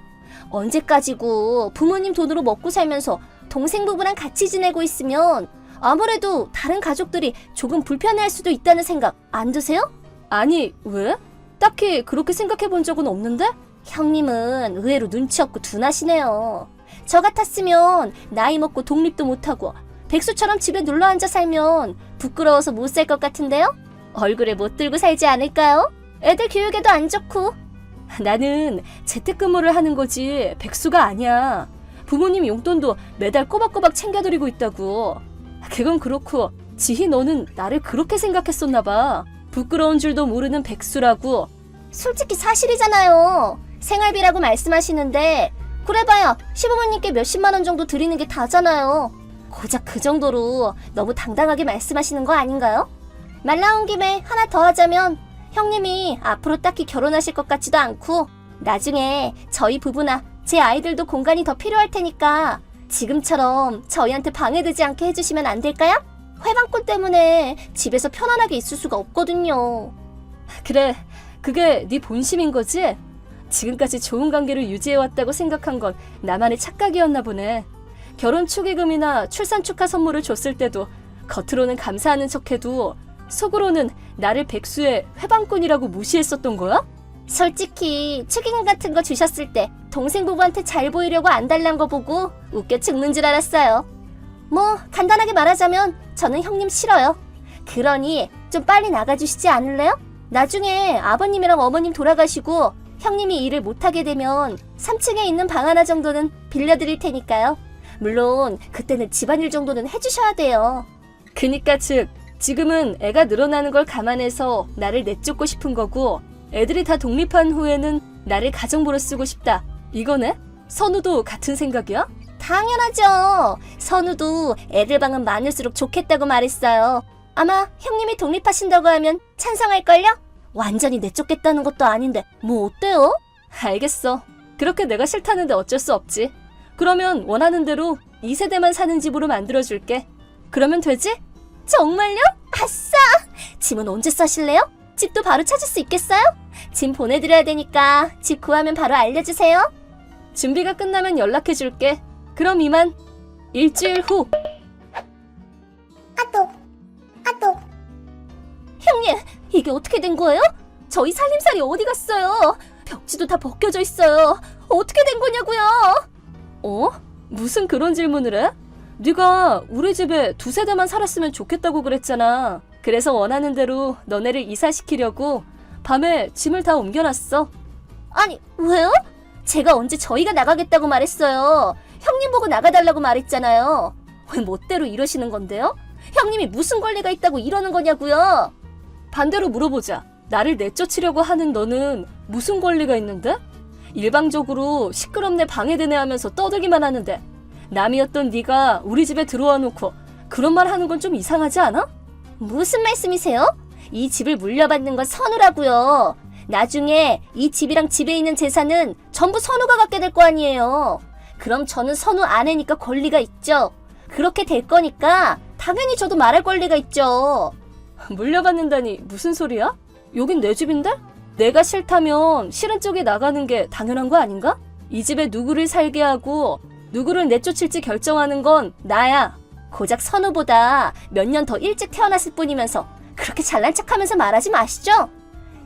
언제까지고 부모님 돈으로 먹고 살면서 동생 부부랑 같이 지내고 있으면 아무래도 다른 가족들이 조금 불편해할 수도 있다는 생각 안 드세요? 아니, 왜? 딱히 그렇게 생각해 본 적은 없는데? 형님은 의외로 눈치 없고 둔하시네요. 저 같았으면 나이 먹고 독립도 못하고 백수처럼 집에 눌러 앉아 살면 부끄러워서 못 살 것 같은데요? 얼굴에 못 들고 살지 않을까요? 애들 교육에도 안 좋고. 나는 재택근무를 하는 거지 백수가 아니야. 부모님 용돈도 매달 꼬박꼬박 챙겨드리고 있다고. 그건 그렇고 지희 너는 나를 그렇게 생각했었나 봐. 부끄러운 줄도 모르는 백수라고. 솔직히 사실이잖아요. 생활비라고 말씀하시는데 그래봐야 시부모님께 몇십만 원 정도 드리는 게 다잖아요. 고작 그 정도로 너무 당당하게 말씀하시는 거 아닌가요? 말 나온 김에 하나 더 하자면 형님이 앞으로 딱히 결혼하실 것 같지도 않고 나중에 저희 부부나 제 아이들도 공간이 더 필요할 테니까 지금처럼 저희한테 방해되지 않게 해주시면 안 될까요? 회방꾼 때문에 집에서 편안하게 있을 수가 없거든요. 그래, 그게 네 본심인 거지? 지금까지 좋은 관계를 유지해왔다고 생각한 건 나만의 착각이었나 보네. 결혼 축의금이나 출산 축하 선물을 줬을 때도 겉으로는 감사하는 척해도 속으로는 나를 백수의 회방꾼이라고 무시했었던 거야? 솔직히 축의금 같은 거 주셨을 때 동생 부부한테 잘 보이려고 안 달란 거 보고 웃겨 죽는 줄 알았어요. 뭐 간단하게 말하자면 저는 형님 싫어요. 그러니 좀 빨리 나가주시지 않을래요? 나중에 아버님이랑 어머님 돌아가시고 형님이 일을 못하게 되면 3층에 있는 방 하나 정도는 빌려드릴 테니까요. 물론 그때는 집안일 정도는 해주셔야 돼요. 그니까 즉 지금은 애가 늘어나는 걸 감안해서 나를 내쫓고 싶은 거고 애들이 다 독립한 후에는 나를 가정부로 쓰고 싶다. 이거네? 선우도 같은 생각이야? 당연하죠. 선우도 애들 방은 많을수록 좋겠다고 말했어요. 아마 형님이 독립하신다고 하면 찬성할걸요? 완전히 내쫓겠다는 것도 아닌데 뭐 어때요? 알겠어. 그렇게 내가 싫다는데 어쩔 수 없지. 그러면 원하는 대로 2세대만 사는 집으로 만들어줄게. 그러면 되지? 정말요? 아싸! 짐은 언제 싸실래요? 집도 바로 찾을 수 있겠어요? 짐 보내드려야 되니까 집 구하면 바로 알려주세요. 준비가 끝나면 연락해줄게. 그럼 이만. 일주일 후. 형님, 이게 어떻게 된 거예요? 저희 살림살이 어디 갔어요? 벽지도 다 벗겨져 있어요. 어떻게 된 거냐고요? 어? 무슨 그런 질문을 해? 네가 우리 집에 2세대만 살았으면 좋겠다고 그랬잖아. 그래서 원하는 대로 너네를 이사시키려고 밤에 짐을 다 옮겨놨어. 아니, 왜요? 제가 언제 저희가 나가겠다고 말했어요. 형님 보고 나가달라고 말했잖아요. 왜 멋대로 이러시는 건데요? 형님이 무슨 권리가 있다고 이러는 거냐고요? 반대로 물어보자. 나를 내쫓으려고 하는 너는 무슨 권리가 있는데? 일방적으로 시끄럽네 방해되네 하면서 떠들기만 하는데 남이었던 네가 우리 집에 들어와 놓고 그런 말 하는 건 좀 이상하지 않아? 무슨 말씀이세요? 이 집을 물려받는 건 선우라고요. 나중에 이 집이랑 집에 있는 재산은 전부 선우가 갖게 될 거 아니에요. 그럼 저는 선우 아내니까 권리가 있죠. 그렇게 될 거니까 당연히 저도 말할 권리가 있죠. 물려받는다니 무슨 소리야? 여긴 내 집인데? 내가 싫다면 싫은 쪽에 나가는 게 당연한 거 아닌가? 이 집에 누구를 살게 하고 누구를 내쫓을지 결정하는 건 나야. 고작 선우보다 몇 년 더 일찍 태어났을 뿐이면서 그렇게 잘난 척하면서 말하지 마시죠.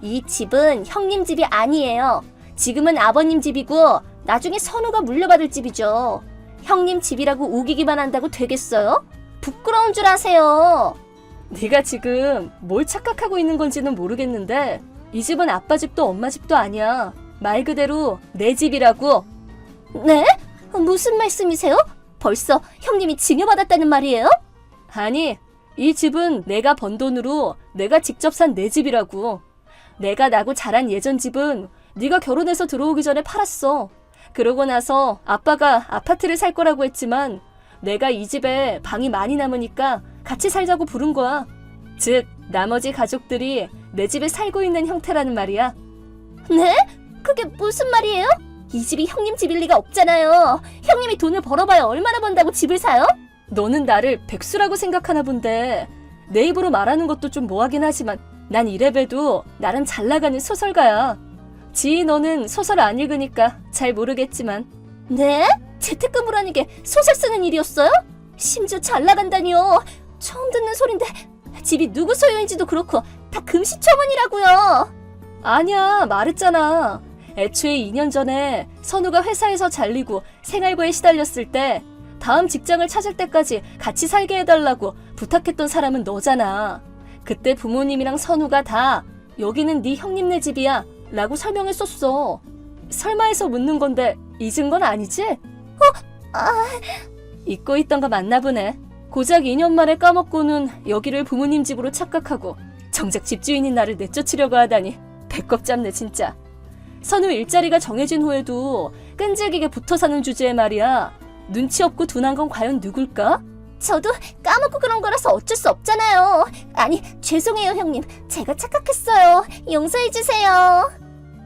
이 집은 형님 집이 아니에요. 지금은 아버님 집이고 나중에 선우가 물려받을 집이죠. 형님 집이라고 우기기만 한다고 되겠어요? 부끄러운 줄 아세요. 네가 지금 뭘 착각하고 있는 건지는 모르겠는데 이 집은 아빠 집도 엄마 집도 아니야. 말 그대로 내 집이라고. 네? 무슨 말씀이세요? 벌써 형님이 증여받았다는 말이에요? 아니, 이 집은 내가 번 돈으로 내가 직접 산 내 집이라고. 내가 나고 자란 예전 집은 네가 결혼해서 들어오기 전에 팔았어. 그러고 나서 아빠가 아파트를 살 거라고 했지만 내가 이 집에 방이 많이 남으니까 같이 살자고 부른 거야. 즉, 나머지 가족들이 내 집에 살고 있는 형태라는 말이야. 네? 그게 무슨 말이에요? 이 집이 형님 집일 리가 없잖아요. 형님이 돈을 벌어봐야 얼마나 번다고 집을 사요? 너는 나를 백수라고 생각하나 본데 내 입으로 말하는 것도 좀 뭐하긴 하지만 난 이래봬도 나름 잘 나가는 소설가야. 지희 너는 소설 안 읽으니까 잘 모르겠지만. 네? 재택근무라는 게 소설 쓰는 일이었어요? 심지어 잘 나간다니요. 처음 듣는 소린데 집이 누구 소유인지도 그렇고 다 금시초문이라고요. 아니야, 말했잖아. 애초에 2년 전에 선우가 회사에서 잘리고 생활고에 시달렸을 때 다음 직장을 찾을 때까지 같이 살게 해달라고 부탁했던 사람은 너잖아. 그때 부모님이랑 선우가 다 여기는 네 형님네 집이야 라고 설명했었어. 설마 해서 묻는 건데 잊은 건 아니지? 잊고 있던 거 맞나 보네. 고작 2년 만에 까먹고는 여기를 부모님 집으로 착각하고 정작 집주인인 나를 내쫓으려고 하다니 배꼽 잡네 진짜. 선우 일자리가 정해진 후에도 끈질기게 붙어 사는 주제에 말이야. 눈치 없고 둔한 건 과연 누굴까? 저도 까먹고 그런 거라서 어쩔 수 없잖아요. 아니, 죄송해요 형님. 제가 착각했어요. 용서해주세요.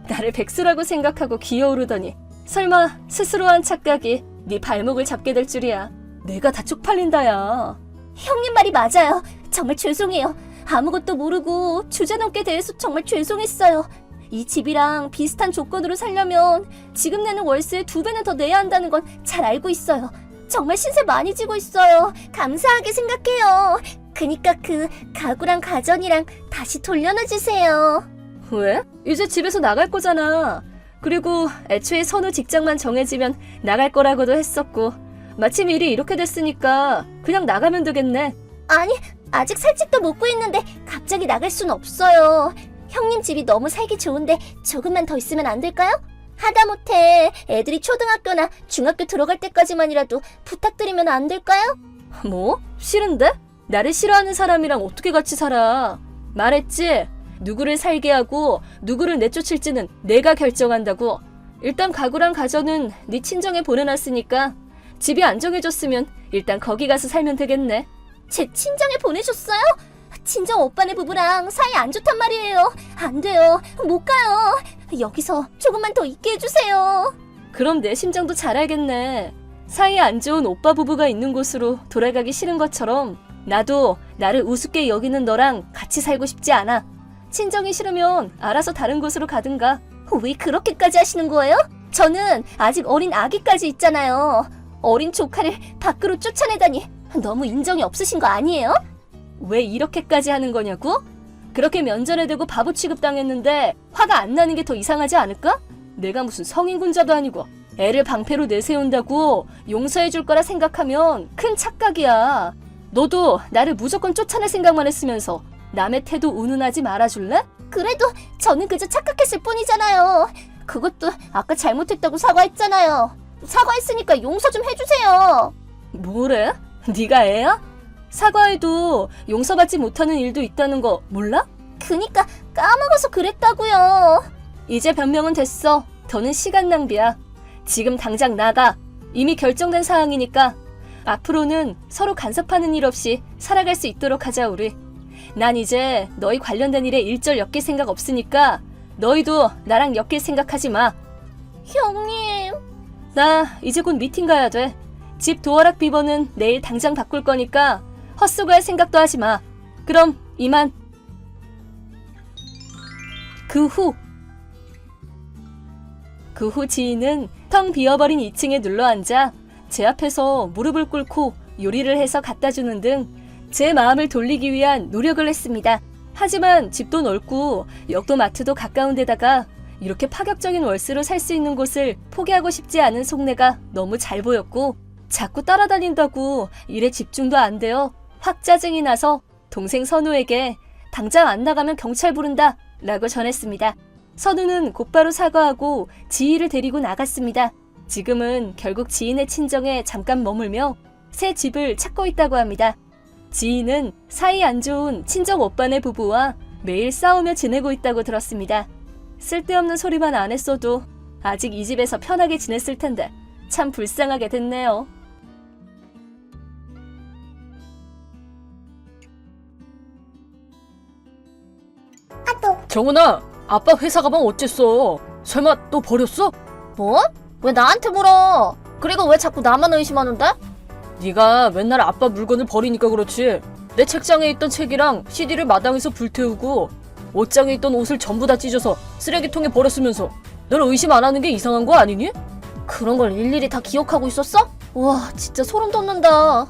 나를 백수라고 생각하고 기어오르더니 설마 스스로 한 착각이 네 발목을 잡게 될 줄이야. 내가 다 쪽팔린다야. 형님 말이 맞아요. 정말 죄송해요. 아무것도 모르고 주제 넘게 대해서 정말 죄송했어요. 이 집이랑 비슷한 조건으로 살려면 지금 내는 월세의 2배는 더 내야 한다는 건 잘 알고 있어요. 정말 신세 많이 지고 있어요. 감사하게 생각해요. 그니까 그 가구랑 가전이랑 다시 돌려놔주세요. 왜? 이제 집에서 나갈 거잖아. 그리고 애초에 선우 직장만 정해지면 나갈 거라고도 했었고 마침 일이 이렇게 됐으니까 그냥 나가면 되겠네. 아니, 아직 살 집도 못 구했는데 갑자기 나갈 순 없어요. 형님 집이 너무 살기 좋은데 조금만 더 있으면 안 될까요? 하다못해 애들이 초등학교나 중학교 들어갈 때까지만이라도 부탁드리면 안 될까요? 뭐? 싫은데? 나를 싫어하는 사람이랑 어떻게 같이 살아? 말했지? 누구를 살게 하고 누구를 내쫓을지는 내가 결정한다고. 일단 가구랑 가전은 네 친정에 보내놨으니까 집이 안정해졌으면 일단 거기 가서 살면 되겠네. 제 친정에 보내줬어요? 친정 오빠네 부부랑 사이 안 좋단 말이에요. 안 돼요. 못 가요. 여기서 조금만 더 있게 해주세요. 그럼 내 심정도 잘 알겠네. 사이 안 좋은 오빠 부부가 있는 곳으로 돌아가기 싫은 것처럼 나도 나를 우습게 여기는 너랑 같이 살고 싶지 않아. 친정이 싫으면 알아서 다른 곳으로 가든가. 왜 그렇게까지 하시는 거예요? 저는 아직 어린 아기까지 있잖아요. 어린 조카를 밖으로 쫓아내다니 너무 인정이 없으신 거 아니에요? 왜 이렇게까지 하는 거냐고? 그렇게 면전에 대고 바보 취급당했는데 화가 안 나는 게 더 이상하지 않을까? 내가 무슨 성인군자도 아니고 애를 방패로 내세운다고 용서해줄 거라 생각하면 큰 착각이야. 너도 나를 무조건 쫓아낼 생각만 했으면서 남의 태도 운운하지 말아줄래? 그래도 저는 그저 착각했을 뿐이잖아요. 그것도 아까 잘못했다고 사과했잖아요. 사과했으니까 용서 좀 해주세요. 뭐래? 네가 애야? 사과해도 용서받지 못하는 일도 있다는 거 몰라? 그니까 까먹어서 그랬다고요. 이제 변명은 됐어. 더는 시간 낭비야. 지금 당장 나가. 이미 결정된 사항이니까 앞으로는 서로 간섭하는 일 없이 살아갈 수 있도록 하자 우리. 난 이제 너희 관련된 일에 일절 엮일 생각 없으니까 너희도 나랑 엮일 생각하지 마. 형님. 나 이제 곧 미팅 가야 돼. 집 도어락 비번은 내일 당장 바꿀 거니까 헛수고할 생각도 하지 마. 그럼 이만. 그 후 지인은 텅 비어버린 2층에 눌러앉아 제 앞에서 무릎을 꿇고 요리를 해서 갖다 주는 등 제 마음을 돌리기 위한 노력을 했습니다. 하지만 집도 넓고 역도 마트도 가까운 데다가 이렇게 파격적인 월세로 살 수 있는 곳을 포기하고 싶지 않은 속내가 너무 잘 보였고 자꾸 따라다닌다고 일에 집중도 안 돼요. 확 짜증이 나서 동생 선우에게 당장 안 나가면 경찰 부른다 라고 전했습니다. 선우는 곧바로 사과하고 지희를 데리고 나갔습니다. 지금은 결국 지인의 친정에 잠깐 머물며 새 집을 찾고 있다고 합니다. 지희는 사이 안 좋은 친정 오빠네 부부와 매일 싸우며 지내고 있다고 들었습니다. 쓸데없는 소리만 안 했어도 아직 이 집에서 편하게 지냈을 텐데 참 불쌍하게 됐네요. 정훈아, 아빠 회사 가방 어쨌어? 설마 또 버렸어? 뭐? 왜 나한테 물어? 그리고 왜 자꾸 나만 의심하는데? 네가 맨날 아빠 물건을 버리니까 그렇지. 내 책장에 있던 책이랑 CD를 마당에서 불태우고 옷장에 있던 옷을 전부 다 찢어서 쓰레기통에 버렸으면서 널 의심 안 하는 게 이상한 거 아니니? 그런 걸 일일이 다 기억하고 있었어? 와, 진짜 소름 돋는다.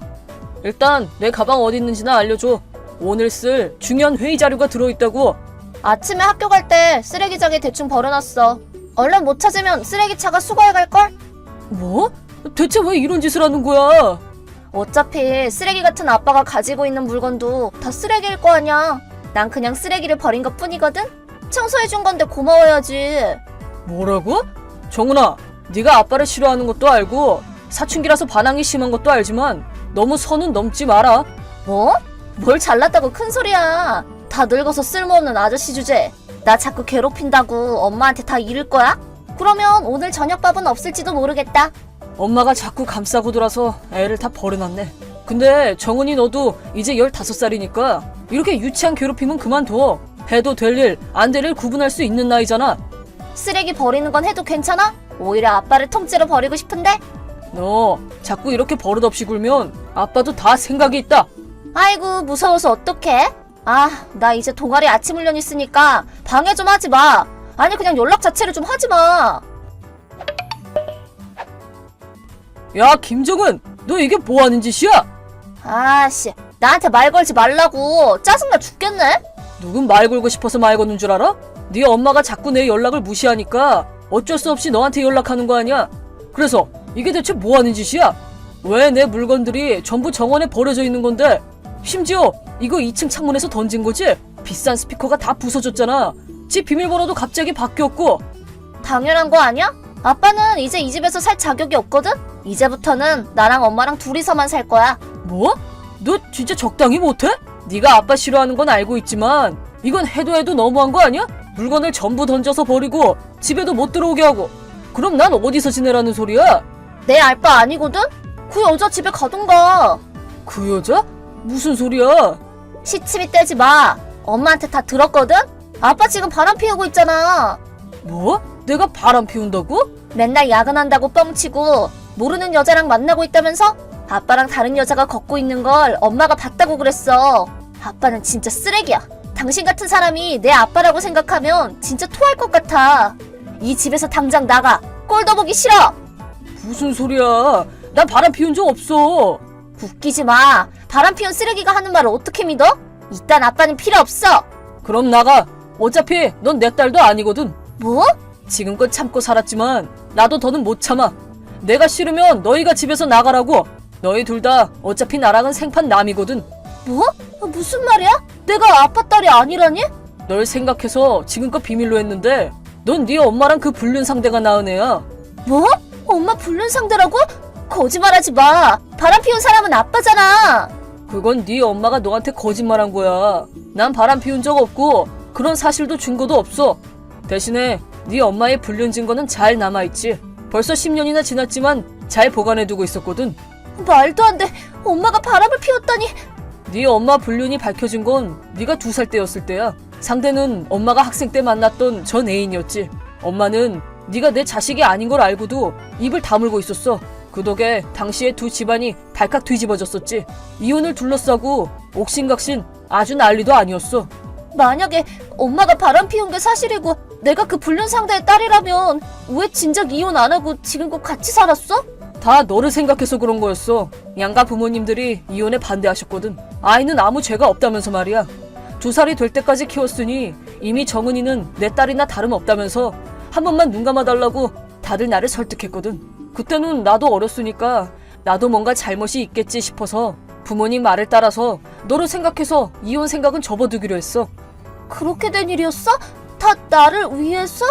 일단 내 가방 어디 있는지나 알려줘. 오늘 쓸 중요한 회의 자료가 들어있다고. 아침에 학교 갈 때 쓰레기장에 대충 버려놨어. 얼른 못 찾으면 쓰레기차가 수거해 갈걸? 뭐? 대체 왜 이런 짓을 하는 거야? 어차피 쓰레기 같은 아빠가 가지고 있는 물건도 다 쓰레기일 거 아냐. 난 그냥 쓰레기를 버린 것 뿐이거든? 청소해준 건데 고마워야지. 뭐라고? 정훈아, 네가 아빠를 싫어하는 것도 알고 사춘기라서 반항이 심한 것도 알지만 너무 선은 넘지 마라. 뭐? 뭘 잘났다고 큰 소리야. 다 늙어서 쓸모없는 아저씨 주제. 나 자꾸 괴롭힌다고 엄마한테 다 이를 거야? 그러면 오늘 저녁밥은 없을지도 모르겠다. 엄마가 자꾸 감싸고 돌아서 애를 다 버려놨네. 근데 정은이 너도 이제 15살이니까 이렇게 유치한 괴롭힘은 그만둬. 해도 될 일, 안 될 일 구분할 수 있는 나이잖아. 쓰레기 버리는 건 해도 괜찮아? 오히려 아빠를 통째로 버리고 싶은데? 너 자꾸 이렇게 버릇없이 굴면 아빠도 다 생각이 있다. 아이고, 무서워서 어떡해? 아, 나 이제 동아리 아침 훈련 있으니까 방해 좀 하지 마. 아니 그냥 연락 자체를 좀 하지 마. 야, 김정은, 너 이게 뭐 하는 짓이야? 아씨, 나한테 말 걸지 말라고. 짜증나 죽겠네. 누군 말 걸고 싶어서 말 거는 줄 알아? 네 엄마가 자꾸 내 연락을 무시하니까 어쩔 수 없이 너한테 연락하는 거 아니야? 그래서 이게 대체 뭐 하는 짓이야? 왜 내 물건들이 전부 정원에 버려져 있는 건데? 심지어 이거 2층 창문에서 던진 거지? 비싼 스피커가 다 부서졌잖아. 집 비밀번호도 갑자기 바뀌었고. 당연한 거 아니야? 아빠는 이제 이 집에서 살 자격이 없거든? 이제부터는 나랑 엄마랑 둘이서만 살 거야. 뭐? 너 진짜 적당히 못해? 네가 아빠 싫어하는 건 알고 있지만 이건 해도 너무한 거 아니야? 물건을 전부 던져서 버리고 집에도 못 들어오게 하고. 그럼 난 어디서 지내라는 소리야? 내 알바 아니거든? 그 여자 집에 가던가. 그 여자? 무슨 소리야? 시치미 떼지 마. 엄마한테 다 들었거든? 아빠 지금 바람 피우고 있잖아. 뭐? 내가 바람 피운다고? 맨날 야근한다고 뻥치고 모르는 여자랑 만나고 있다면서? 아빠랑 다른 여자가 걷고 있는 걸 엄마가 봤다고 그랬어. 아빠는 진짜 쓰레기야. 당신 같은 사람이 내 아빠라고 생각하면 진짜 토할 것 같아. 이 집에서 당장 나가. 꼴도 보기 싫어. 무슨 소리야? 난 바람 피운 적 없어. 웃기지 마. 바람 피운 쓰레기가 하는 말을 어떻게 믿어? 이딴 아빠는 필요 없어. 그럼 나가. 어차피 넌 내 딸도 아니거든. 뭐? 지금껏 참고 살았지만 나도 더는 못 참아. 내가 싫으면 너희가 집에서 나가라고. 너희 둘 다 어차피 나랑은 생판 남이거든. 뭐? 무슨 말이야? 내가 아빠 딸이 아니라니? 널 생각해서 지금껏 비밀로 했는데 넌 네 엄마랑 그 불륜 상대가 낳은 애야. 뭐? 엄마 불륜 상대라고? 거짓말하지 마. 바람 피운 사람은 아빠잖아. 그건 네 엄마가 너한테 거짓말한 거야. 난 바람 피운 적 없고 그런 사실도 증거도 없어. 대신에 네 엄마의 불륜 증거는 잘 남아있지. 벌써 10년이나 지났지만 잘 보관해두고 있었거든. 말도 안 돼. 엄마가 바람을 피웠다니. 네 엄마 불륜이 밝혀진 건 네가 2살 때였을 때야. 상대는 엄마가 학생 때 만났던 전 애인이었지. 엄마는 네가 내 자식이 아닌 걸 알고도 입을 다물고 있었어. 그 덕에 당시에 두 집안이 발칵 뒤집어졌었지. 이혼을 둘러싸고 옥신각신 아주 난리도 아니었어. 만약에 엄마가 바람 피운 게 사실이고 내가 그 불륜 상대의 딸이라면 왜 진작 이혼 안 하고 지금껏 같이 살았어? 다 너를 생각해서 그런 거였어. 양가 부모님들이 이혼에 반대하셨거든. 아이는 아무 죄가 없다면서 말이야. 2살이 될 때까지 키웠으니 이미 정은이는 내 딸이나 다름없다면서 한 번만 눈 감아달라고 다들 나를 설득했거든. 그때는 나도 어렸으니까 나도 뭔가 잘못이 있겠지 싶어서 부모님 말을 따라서 너를 생각해서 이혼 생각은 접어두기로 했어. 그렇게 된 일이었어? 다 나를 위해서?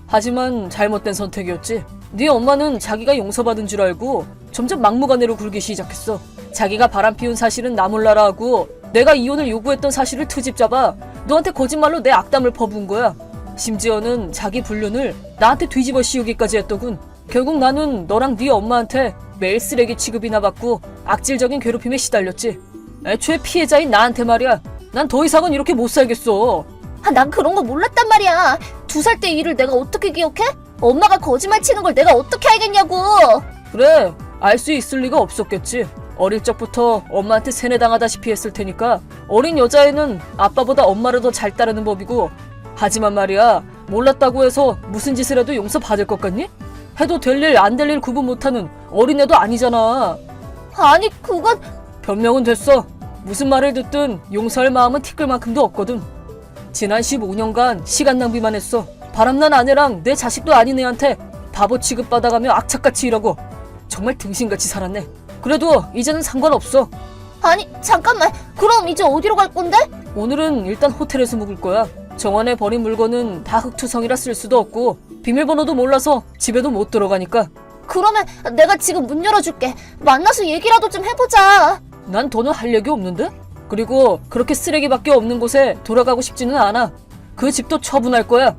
하지만 잘못된 선택이었지. 네 엄마는 자기가 용서받은 줄 알고 점점 막무가내로 굴기 시작했어. 자기가 바람 피운 사실은 나 몰라라 하고 내가 이혼을 요구했던 사실을 트집 잡아 너한테 거짓말로 내 악담을 퍼부은 거야. 심지어는 자기 불륜을 나한테 뒤집어 씌우기까지 했더군. 결국 나는 너랑 네 엄마한테 매일 쓰레기 취급이나 받고 악질적인 괴롭힘에 시달렸지. 애초에 피해자인 나한테 말이야. 난 더 이상은 이렇게 못 살겠어. 난 그런 거 몰랐단 말이야. 2살 때 일을 내가 어떻게 기억해? 엄마가 거짓말 치는 걸 내가 어떻게 알겠냐고. 그래, 알 수 있을 리가 없었겠지. 어릴 적부터 엄마한테 세뇌당하다시피 했을 테니까 어린 여자애는 아빠보다 엄마를 더 잘 따르는 법이고. 하지만 말이야, 몰랐다고 해서 무슨 짓을 해도 용서받을 것 같니? 해도 될 일 안 될 일 구분 못하는 어린애도 아니잖아. 아니 그건... 변명은 됐어. 무슨 말을 듣든 용서할 마음은 티끌만큼도 없거든. 지난 15년간 시간 낭비만 했어. 바람난 아내랑 내 자식도 아닌 애한테 바보 취급받아가며 악착같이 일하고 정말 등신같이 살았네. 그래도 이제는 상관없어. 아니 잠깐만. 그럼 이제 어디로 갈 건데? 오늘은 일단 호텔에서 묵을 거야. 정원에 버린 물건은 다 흙투성이라 쓸 수도 없고 비밀번호도 몰라서 집에도 못 들어가니까. 그러면 내가 지금 문 열어줄게. 만나서 얘기라도 좀 해보자. 난 더는 할 얘기 없는데? 그리고 그렇게 쓰레기밖에 없는 곳에 돌아가고 싶지는 않아. 그 집도 처분할 거야.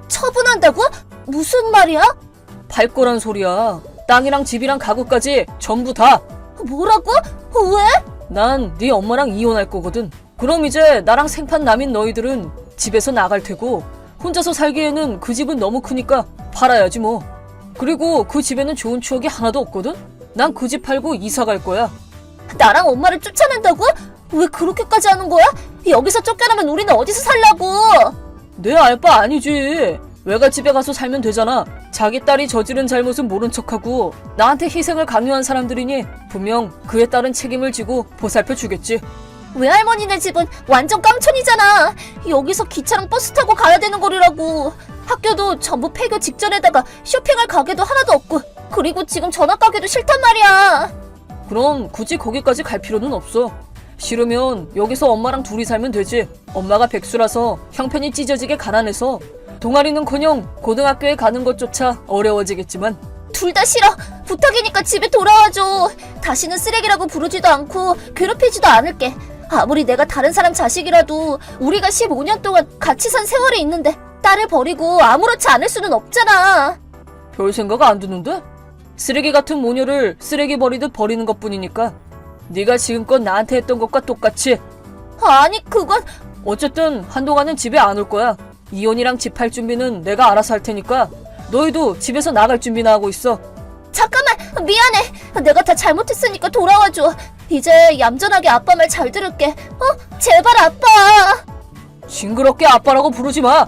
처분한다고? 무슨 말이야? 팔 거란 소리야. 땅이랑 집이랑 가구까지 전부 다. 뭐라고? 왜? 난 네 엄마랑 이혼할 거거든. 그럼 이제 나랑 생판 남인 너희들은 집에서 나갈 테고 혼자서 살기에는 그 집은 너무 크니까 팔아야지 뭐. 그리고 그 집에는 좋은 추억이 하나도 없거든. 난 그 집 팔고 이사 갈 거야. 나랑 엄마를 쫓아낸다고? 왜 그렇게까지 하는 거야? 여기서 쫓겨나면 우리는 어디서 살라고? 내 알 바 아니지. 외갓집에 가서 살면 되잖아. 자기 딸이 저지른 잘못은 모른 척하고 나한테 희생을 강요한 사람들이니 분명 그에 따른 책임을 지고 보살펴 주겠지. 외할머니네 집은 완전 깡촌이잖아. 여기서 기차랑 버스 타고 가야 되는 거리라고. 학교도 전부 폐교 직전에다가 쇼핑할 가게도 하나도 없고, 그리고 지금 전학 가기도 싫단 말이야. 그럼 굳이 거기까지 갈 필요는 없어. 싫으면 여기서 엄마랑 둘이 살면 되지. 엄마가 백수라서 형편이 찢어지게 가난해서 동아리는커녕 고등학교에 가는 것조차 어려워지겠지만 둘 다 싫어. 부탁이니까 집에 돌아와줘. 다시는 쓰레기라고 부르지도 않고 괴롭히지도 않을게. 아무리 내가 다른 사람 자식이라도 우리가 15년 동안 같이 산 세월이 있는데 딸을 버리고 아무렇지 않을 수는 없잖아. 별 생각 안 드는데? 쓰레기 같은 모녀를 쓰레기 버리듯 버리는 것뿐이니까 네가 지금껏 나한테 했던 것과 똑같이. 아니 그건 어쨌든 한동안은 집에 안 올 거야. 이혼이랑 집 팔 준비는 내가 알아서 할 테니까 너희도 집에서 나갈 준비나 하고 있어. 잠깐만, 미안해. 내가 다 잘못했으니까 돌아와줘. 이제 얌전하게 아빠 말 잘 들을게. 제발 아빠. 징그럽게 아빠라고 부르지 마.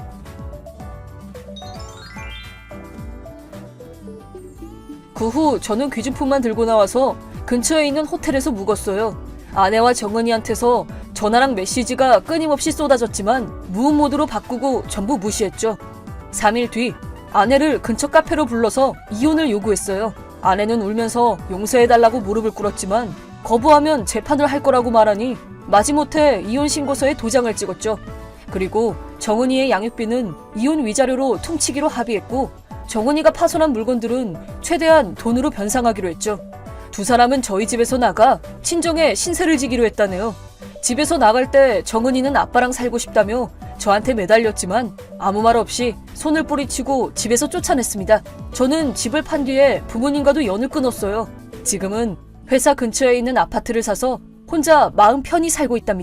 그 후 저는 귀중품만 들고 나와서 근처에 있는 호텔에서 묵었어요. 아내와 정은이한테서 전화랑 메시지가 끊임없이 쏟아졌지만 무음 모드로 바꾸고 전부 무시했죠. 3일 뒤 아내를 근처 카페로 불러서 이혼을 요구했어요. 아내는 울면서 용서해달라고 무릎을 꿇었지만 거부하면 재판을 할 거라고 말하니 마지못해 이혼 신고서에 도장을 찍었죠. 그리고 정은이의 양육비는 이혼 위자료로 퉁치기로 합의했고 정은이가 파손한 물건들은 최대한 돈으로 변상하기로 했죠. 두 사람은 저희 집에서 나가 친정에 신세를 지기로 했다네요. 집에서 나갈 때 정은이는 아빠랑 살고 싶다며 저한테 매달렸지만 아무 말 없이 손을 뿌리치고 집에서 쫓아냈습니다. 저는 집을 판 뒤에 부모님과도 연을 끊었어요. 지금은 회사 근처에 있는 아파트를 사서 혼자 마음 편히 살고 있답니다.